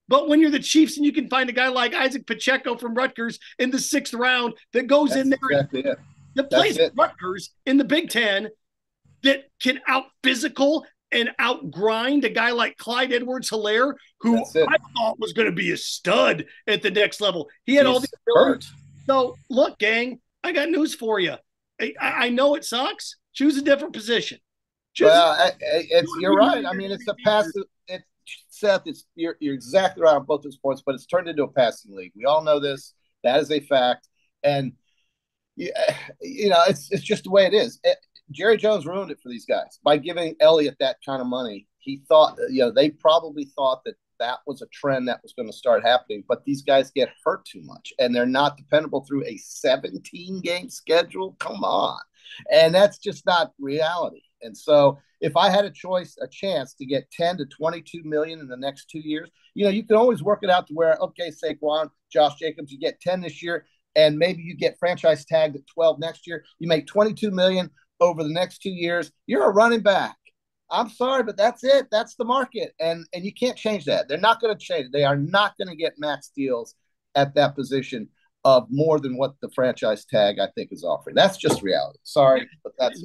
But when you're the Chiefs and you can find a guy like Isaac Pacheco from Rutgers in the 6th round that goes in there that plays Rutgers in the Big Ten, that can out physical and out grind a guy like Clyde Edwards-Helaire, who I thought was going to be a stud at the next level. He had all the ability. So look, gang, I got news for you. I know it sucks. Choose a different position. You're right. I mean, it's a passive. Seth, you're exactly right on both those points, but it's turned into a passing league. We all know this. That is a fact, and it's just the way it is. Jerry Jones ruined it for these guys by giving Elliott that kind of money. He thought, they probably thought that was a trend that was going to start happening, but these guys get hurt too much, and they're not dependable through a 17-game schedule. Come on, and that's just not reality. And so if I had a chance to get 10 to 22 million in the next 2 years, you can always work it out to where, okay, Saquon, Josh Jacobs, you get 10 this year, and maybe you get franchise tagged at 12 next year. You make 22 million over the next 2 years. You're a running back. I'm sorry, but that's it. That's the market. And you can't change that. They're not going to change it. They are not going to get max deals at that position of more than what the franchise tag, I think, is offering. That's just reality. Sorry, but that's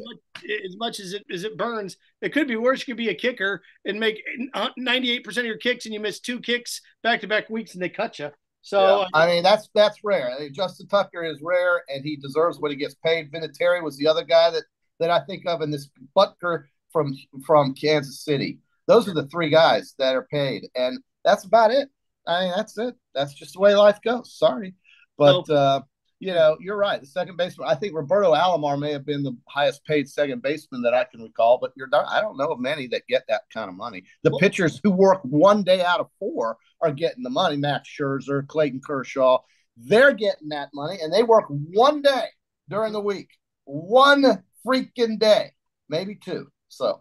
as much as it burns, it could be worse. You could be a kicker and make 98% of your kicks, and you miss 2 kicks back-to-back weeks, and they cut you. So I mean, that's rare. I mean, Justin Tucker is rare, and he deserves what he gets paid. Vinatieri was the other guy that I think of, and this Butker from Kansas City. Those are the 3 guys that are paid, and that's about it. I mean, that's it. That's just the way life goes. Sorry. But, you're right. The second baseman, I think Roberto Alomar may have been the highest paid second baseman that I can recall, but I don't know of many that get that kind of money. The pitchers who work 1 day out of 4 are getting the money. Max Scherzer, Clayton Kershaw, they're getting that money, and they work 1 day during the week. 1 freaking day, maybe 2. So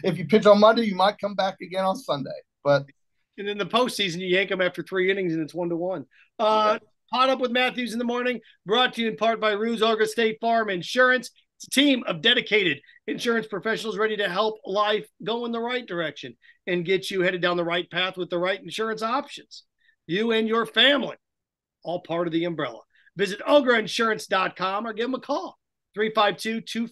if you pitch on Monday, you might come back again on Sunday. But and in the postseason, you yank them after 3 innings, and it's 1-1. Caught Up with Matthews in the Morning, brought to you in part by Ruse-Olga State Farm Insurance. It's a team of dedicated insurance professionals ready to help life go in the right direction and get you headed down the right path with the right insurance options. You and your family, all part of the umbrella. Visit ograinsurance.com or give them a call, 352-2.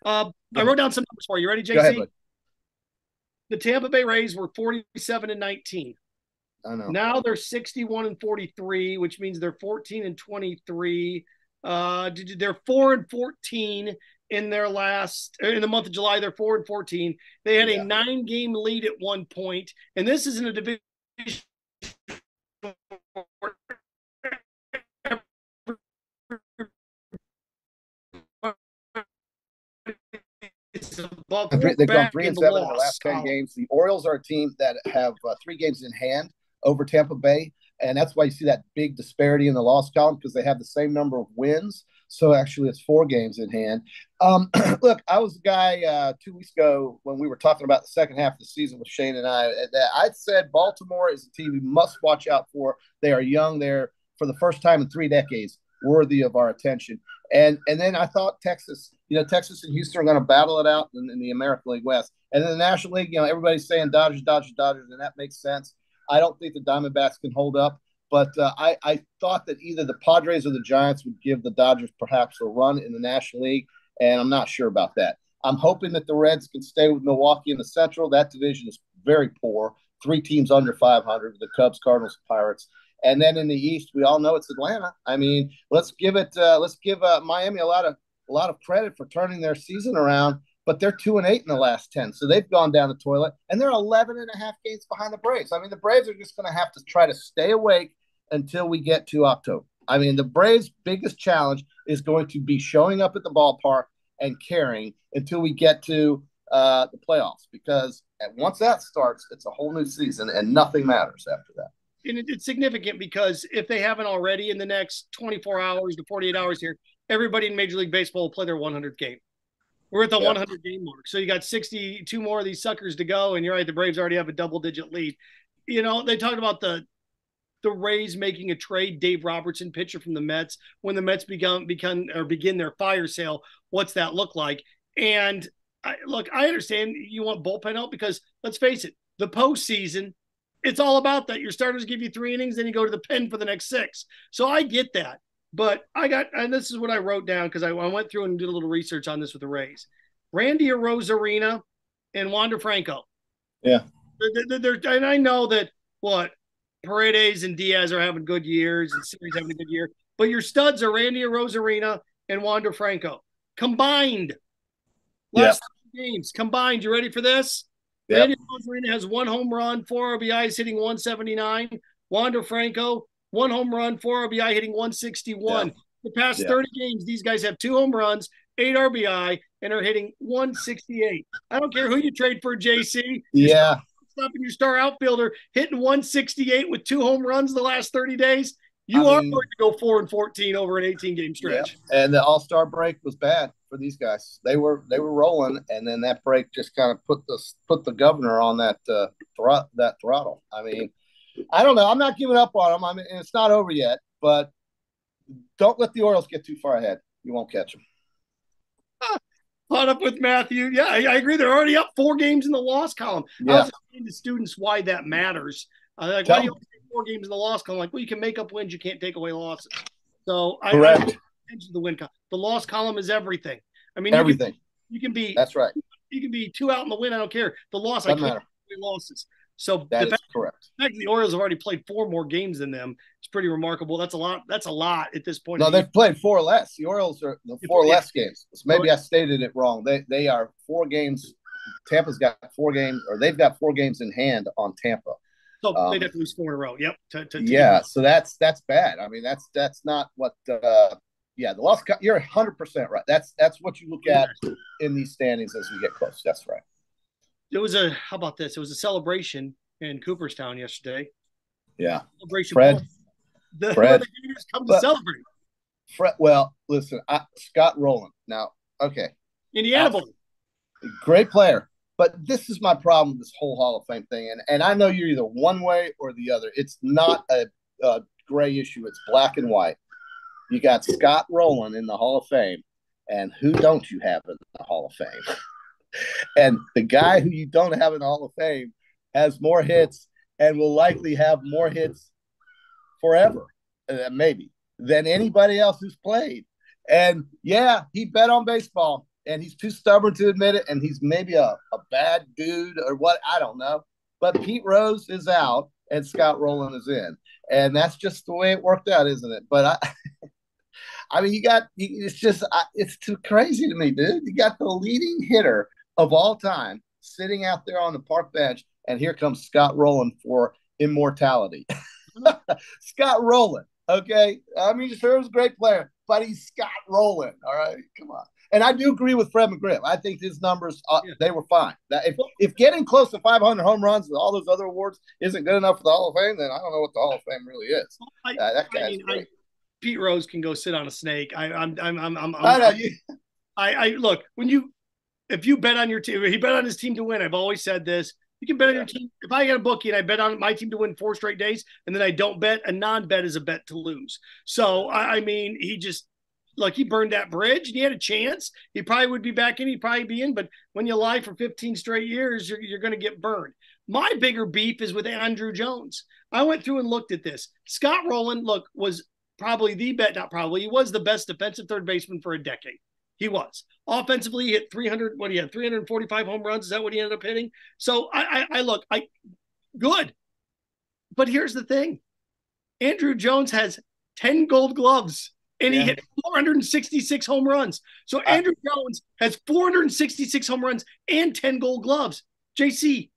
I wrote down some numbers for you. Ready, JC? Go ahead, the Tampa Bay Rays were 47-19. I know. Now they're 61-43, which means they're 14-23. They're 4-14 in their last in the month of July. They're 4-14. They had a 9-game lead at one point, and this is in a division. They've gone 3-7 in the last 10 games. The Orioles are a team that have 3 games in hand over Tampa Bay, and that's why you see that big disparity in the loss column, because they have the same number of wins. So actually, it's 4 games in hand. Look, I was a guy 2 weeks ago when we were talking about the second half of the season with Shane and I. That I said Baltimore is a team we must watch out for. They are young. They're, for the first time in 3 decades, worthy of our attention. And then I thought Texas and Houston are going to battle it out in the American League West. And in the National League, everybody's saying Dodgers, and that makes sense. I don't think the Diamondbacks can hold up, but I thought that either the Padres or the Giants would give the Dodgers perhaps a run in the National League, and I'm not sure about that. I'm hoping that the Reds can stay with Milwaukee in the Central. That division is very poor. 3 teams under 500, the Cubs, Cardinals, Pirates. And then in the East, we all know it's Atlanta. I mean, let's give Miami a lot of credit for turning their season around, but they're 2-8 in the last 10. So they've gone down the toilet, and they're 11.5 games behind the Braves. I mean, the Braves are just going to have to try to stay awake until we get to October. I mean, the Braves' biggest challenge is going to be showing up at the ballpark and carrying until we get to the playoffs, because once that starts, it's a whole new season and nothing matters after that. And it's significant because if they haven't already, in the next 24 hours to 48 hours here, everybody in Major League Baseball will play their 100th game. We're at the 100 game mark. So you got 62 more of these suckers to go. And you're right, the Braves already have a double-digit lead. You know, they talked about the Rays making a trade, Dave Robertson, pitcher from the Mets, when the Mets begin their fire sale. What's that look like? And I understand you want bullpen help because, let's face it, the postseason, it's all about that. Your starters give you 3 innings, then you go to the pen for the next 6. So I get that. But and this is what I wrote down because I went through and did a little research on this with the Rays. Randy Arozarena and Wander Franco. Yeah. And I know that Paredes and Diaz are having good years and Series having a good year, but your studs are Randy Arozarena and Wander Franco combined. Last 3 games combined. You ready for this? Yep. Randy Arozarena has 1 home run, 4 RBIs, hitting 179. Wander Franco, 1 home run, 4 RBI, hitting 161. The past 30 games, these guys have 2 home runs, 8 RBI, and are hitting 168. I don't care who you trade for, JC. Stopping your star outfielder, hitting 168 with 2 home runs the last 30 days. You are going to go 4-14 over an 18-game stretch. Yeah. And the All-Star break was bad for these guys. They were rolling, and then that break just kind of put the governor on that throttle. I mean, I don't know. I'm not giving up on them. I mean, it's not over yet, but don't let the Orioles get too far ahead. You won't catch them. Caught up with Matthew. Yeah, I agree. They're already up 4 games in the loss column. I was explaining to students why that matters. Why do you only take 4 games in the loss column? Like, well, you can make up wins. You can't take away losses. So I attention to the win column. The loss column is everything. I mean, everything. You can be. That's right. You can be 2 out in the win. I don't care. The loss, Doesn't I can't matter. take away losses. So that is correct. The fact that the Orioles have already played 4 more games than them, it's pretty remarkable. That's a lot. That's a lot at this point. No, they've played 4 less. The Orioles are the 4 less games. Maybe I stated it wrong. They are 4 games. Tampa's got 4 games, or they've got 4 games in hand on Tampa. So they'd have to lose 4 in a row. Yep. So that's bad. I mean, that's not what. The loss. You're 100% right. That's what you look at in these standings as we get close. That's right. How about this? It was a celebration in Cooperstown yesterday. Yeah. Celebration. Fred. The Gators come to celebrate. Well, listen, Scott Rowland. Now, okay. Indiana boy. Great player. But this is my problem with this whole Hall of Fame thing. And I know you're either one way or the other. It's not a gray issue. It's black and white. You got Scott Rowland in the Hall of Fame. And who don't you have in the Hall of Fame? And the guy who you don't have in the Hall of Fame has more hits and will likely have more hits forever, maybe, than anybody else who's played. And, he bet on baseball, and he's too stubborn to admit it, and he's maybe a bad dude or what, I don't know. But Pete Rose is out, and Scott Rowland is in. And that's just the way it worked out, isn't it? But I mean, it's too crazy to me, dude. You got the leading hitter of all time sitting out there on the park bench, and here comes Scott Rowland for immortality. Scott Rowland, okay? I mean, sure, he's a great player, but he's Scott Rowland, all right? Come on. And I do agree with Fred McGriff. I think his numbers, they were fine. If getting close to 500 home runs with all those other awards isn't good enough for the Hall of Fame, then I don't know what the Hall of Fame really is. That guy's great. Pete Rose can go sit on a snake. I know. Look, if you bet on your team, he bet on his team to win. I've always said this. You can bet on your team. If I get a bookie and I bet on my team to win 4 straight days, and then I don't bet, a non-bet is a bet to lose. So, I mean, he burned that bridge, and he had a chance. He probably would be back in. He'd probably be in. But when you lie for 15 straight years, you're going to get burned. My bigger beef is with Andrew Jones. I went through and looked at this. Scott Rowland, was probably he was the best defensive third baseman for a decade. He was. Offensively, he hit 345 home runs. Is that what he ended up hitting? So good. But here's the thing. Andrew Jones has 10 gold gloves, and he hit 466 home runs. So Andrew Jones has 466 home runs and 10 gold gloves. JC,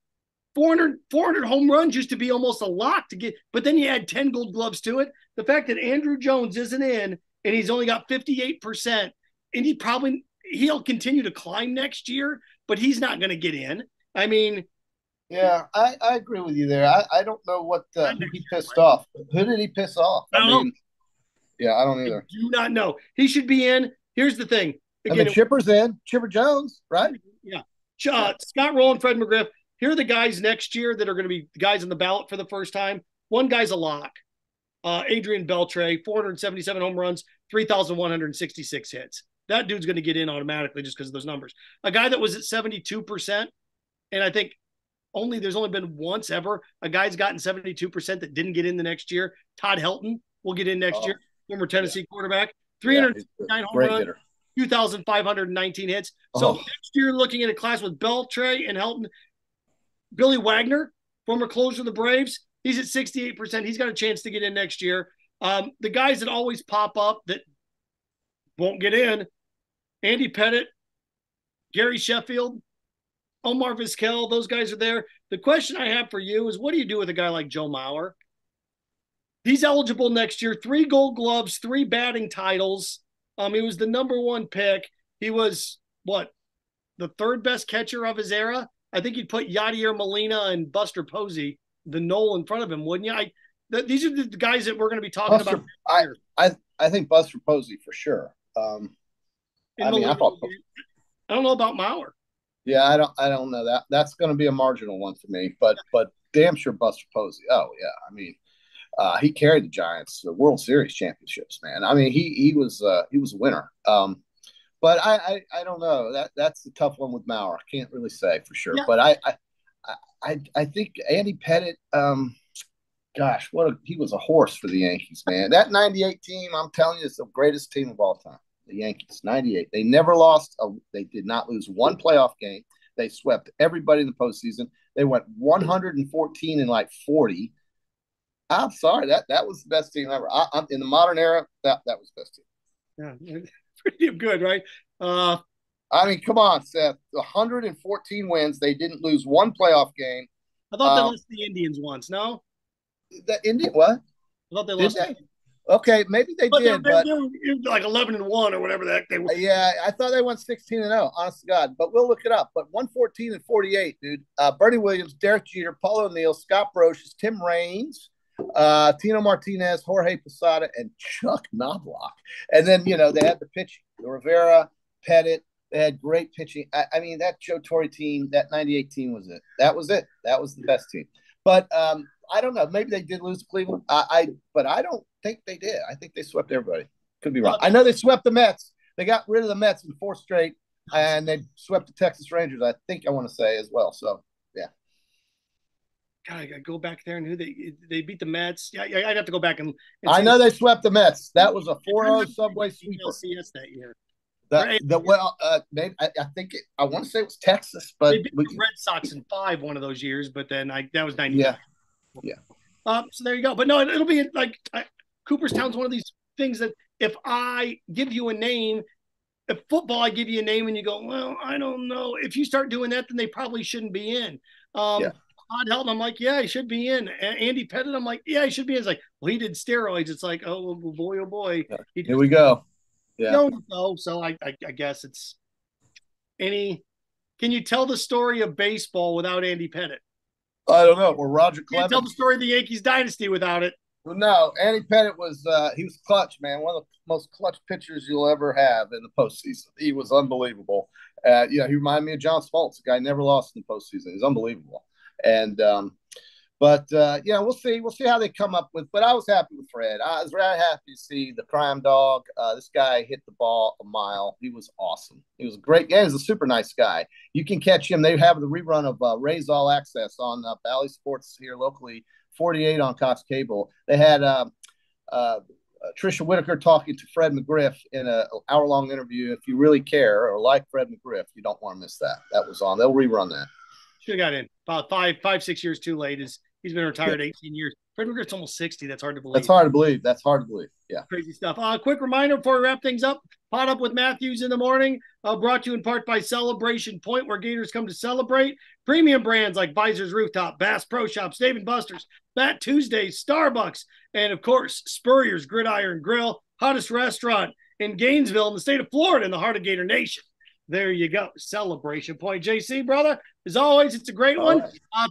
400 home runs used to be almost a lock to get, but then you add 10 Gold Gloves to it. The fact that Andrew Jones isn't in and he's only got 58%, and he'll continue to climb next year, but he's not going to get in. I mean, yeah, I agree with you there. I don't know who he pissed off. Who did he piss off? I mean, yeah, I don't either. I do not know. He should be in. Here's the thing. Again, Chipper's in. Chipper Jones, right? Yeah. Scott Rowland, Fred McGriff. Here are the guys next year that are going to be the guys on the ballot for the first time. One guy's a lock. Adrian Beltre, 477 home runs, 3,166 hits. That dude's going to get in automatically just because of those numbers. A guy that was at 72%, and I think there's only been once ever a guy's gotten 72% that didn't get in the next year. Todd Helton will get in next year, former Tennessee quarterback. 309 home runs, 2,519 hits. So next year, looking at a class with Beltre and Helton. Billy Wagner, former closer of the Braves, he's at 68%. He's got a chance to get in next year. The guys that always pop up that won't get in, Andy Pettit, Gary Sheffield, Omar Vizquel, those guys are there. The question I have for you is, what do you do with a guy like Joe Mauer? He's eligible next year, 3 Gold Gloves, 3 batting titles. He was the number 1 pick. He was, the 3rd best catcher of his era? I think you'd put Yadier Molina and Buster Posey, the Knoll, in front of him, wouldn't you? These are the guys that we're going to be talking about. I think Buster Posey for sure. I don't know about Mauer. Yeah, I don't know that. That's going to be a marginal one for me, but damn sure Buster Posey. Oh yeah, I mean, he carried the Giants to the World Series championships, man. I mean, he was a winner. But I don't know. That's the tough one with Mauer. I can't really say for sure. Yeah. But I think Andy Pettit, gosh, he was a horse for the Yankees, man. That 98 team, I'm telling you, is the greatest team of all time. The Yankees, 98. They never lost. They did not lose one playoff game. They swept everybody in the postseason. They went 114 and 40. I'm sorry, that was the best team ever. In the modern era, that was the best team. Yeah. Pretty good, right? I mean, come on, Seth. 114 wins. They didn't lose one playoff game. I thought they lost the Indians once. No, the Indian what? I thought they lost. Okay, maybe they did, but they were like 11-1 or whatever the heck they were. Yeah, I thought they went 16-0. Honest to God, but we'll look it up. But 114 and 48, dude. Bernie Williams, Derek Jeter, Paul O'Neill, Scott Brosius, Tim Raines, Tino Martinez, Jorge Posada, and Chuck Knobloch. And then, they had the pitching, the Rivera, Pettit. They had great pitching. I mean, that Joe Torre team, that 98 team was it. That was it. That was the best team. But I don't know. Maybe they did lose to Cleveland. But I don't think they did. I think they swept everybody. Could be wrong. I know they swept the Mets. They got rid of the Mets in 4 straight, and they swept the Texas Rangers, I want to say, as well. So, yeah. God, I got to go back there and who they beat the Mets. Yeah, I'd have to go back and I know they swept the Mets. That was a 4-0 Subway sweeper. LCS that year. Maybe I want to say it was Texas, but they beat the Red Sox in 5 one of those years. But then that was 99. Yeah. So there you go. But no, it'll be like Cooperstown's one of these things that if I give you a name, if football, I give you a name and you go, well, I don't know. If you start doing that, then they probably shouldn't be in. Todd Helton, I'm like, yeah, he should be in. Andy Pettit, I'm like, yeah, he should be in. It's like, well, he did steroids. It's like, oh boy. Here we go. Yeah. So I guess it's can you tell the story of baseball without Andy Pettit? I don't know. Or Roger Clemens. Tell the story of the Yankees dynasty without it. Well, no, Andy Pettit was he was clutch, man. One of the most clutch pitchers you'll ever have in the postseason. He was unbelievable. He reminded me of John Smoltz. The guy never lost in the postseason. He's unbelievable. And we'll see. We'll see how they come up with. But I was happy with Fred. I was really happy to see the crime dog. This guy hit the ball a mile. He was awesome. He was a great. Yeah, he's a super nice guy. You can catch him. They have the rerun of Rays All Access on Bally Sports here locally. 48 on Cox Cable. They had Trisha Whitaker talking to Fred McGriff in an hour-long interview. If you really care or like Fred McGriff, you don't want to miss that. That was on. They'll rerun that. Should have got in about 5, 6 years too late. He's been retired 18 years. Fred McGriff's almost 60. That's hard to believe. That's hard to believe. That's hard to believe. Yeah. Crazy stuff. Quick reminder before we wrap things up. Pot Up with Matthews in the morning, brought to you in part by Celebration Point, where Gators come to celebrate. Premium brands like Visor's Rooftop, Bass Pro Shops, Dave & Buster's, Fat Tuesdays, Starbucks, and of course, Spurrier's Gridiron Grill, hottest restaurant in Gainesville in the state of Florida in the heart of Gator Nation. There you go. Celebration Point. JC, brother, as always, it's a great one.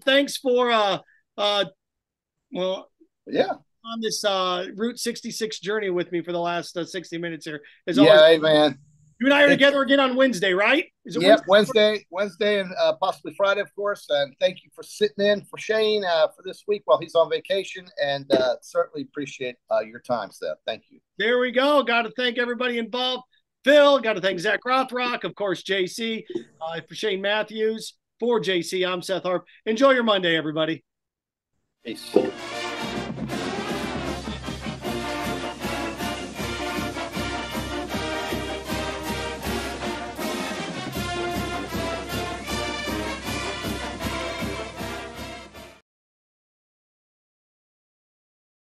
Thanks for on this Route 66 journey with me for the last 60 minutes here. As always, hey, man. You and I are together again on Wednesday, right? Wednesday, and possibly Friday, of course. And thank you for sitting in for Shane for this week while he's on vacation, and certainly appreciate your time, Seth. Thank you. There we go. Got to thank everybody involved. Phil, got to thank Zach Rothrock, of course, JC, for Shane Matthews. For JC, I'm Seth Harp. Enjoy your Monday, everybody. Peace.